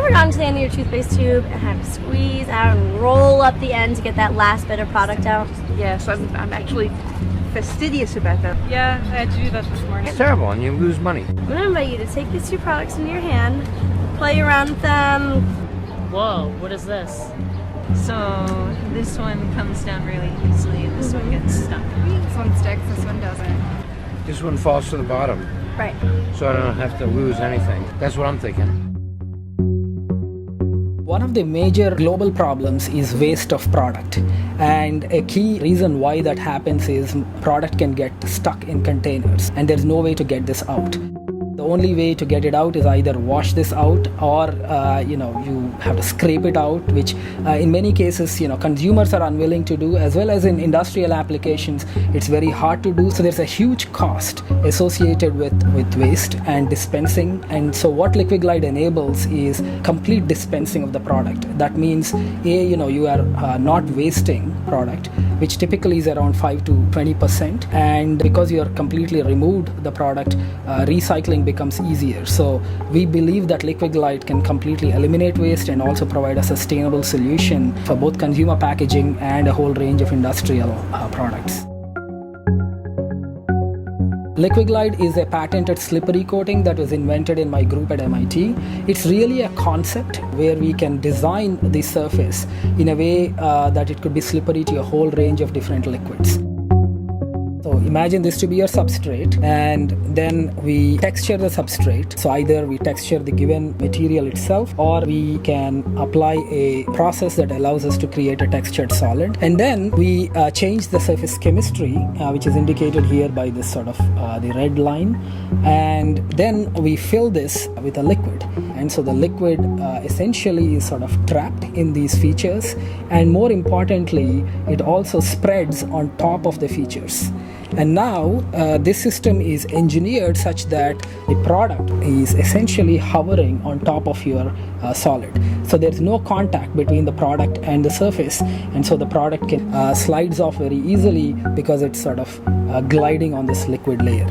ever gone to the end of your toothpaste tube and had to squeeze out and roll up the end to get that last bit of product out? Yes, I'm actually fastidious about that. Yeah, I had to do that this morning. It's terrible, and you lose money. I'm going to invite you to take these two products into your hand, play around with them. Whoa, what is this? So this one comes down really easily and this one gets stuck. This one sticks, this one doesn't. This one falls to the bottom, Right. so I don't have to lose anything. That's what I'm thinking. One of the major global problems is waste of product, and a key reason why that happens is product can get stuck in containers and there's no way to get this out. The only way to get it out is either wash this out or you have to scrape it out, which in many cases consumers are unwilling to do, as well as in industrial applications it's very hard to do. So there's a huge cost associated with waste and dispensing. And so what LiquiGlide enables is complete dispensing of the product. That means you are not wasting product, which typically is around 5 to 20%, and because you are completely removed the product, recycling becomes easier. So we believe that LiquiGlide can completely eliminate waste and also provide a sustainable solution for both consumer packaging and a whole range of industrial products. LiquiGlide is a patented slippery coating that was invented in my group at MIT. It's really a concept where we can design the surface in a way that it could be slippery to a whole range of different liquids. So imagine this to be your substrate, and then we texture the substrate. So either we texture the given material itself, or we can apply a process that allows us to create a textured solid. And then we change the surface chemistry, which is indicated here by this sort of the red line. And then we fill this with a liquid. And so the liquid essentially is sort of trapped in these features. And more importantly, it also spreads on top of the features. And now this system is engineered such that the product is essentially hovering on top of your solid. So there's no contact between the product and the surface, and so the product can slides off very easily because it's sort of gliding on this liquid layer.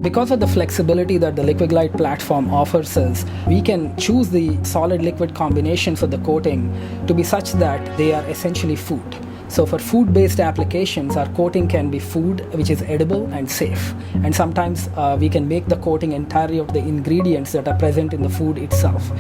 Because of the flexibility that the LiquiGlide platform offers us, we can choose the solid-liquid combinations of the coating to be such that they are essentially food. So for food-based applications, our coating can be food, which is edible and safe. And sometimes we can make the coating entirely of the ingredients that are present in the food itself.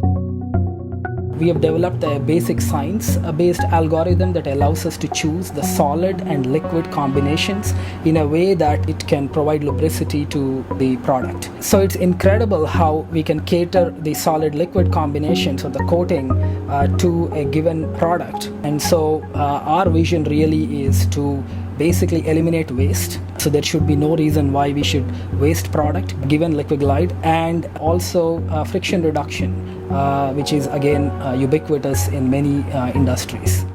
We have developed a basic science-based algorithm that allows us to choose the solid and liquid combinations in a way that it can provide lubricity to the product. So it's incredible how we can cater the solid-liquid combinations of the coating to a given product. And so our vision really is to basically eliminate waste. So there should be no reason why we should waste product given LiquiGlide, and also friction reduction, which is again ubiquitous in many industries.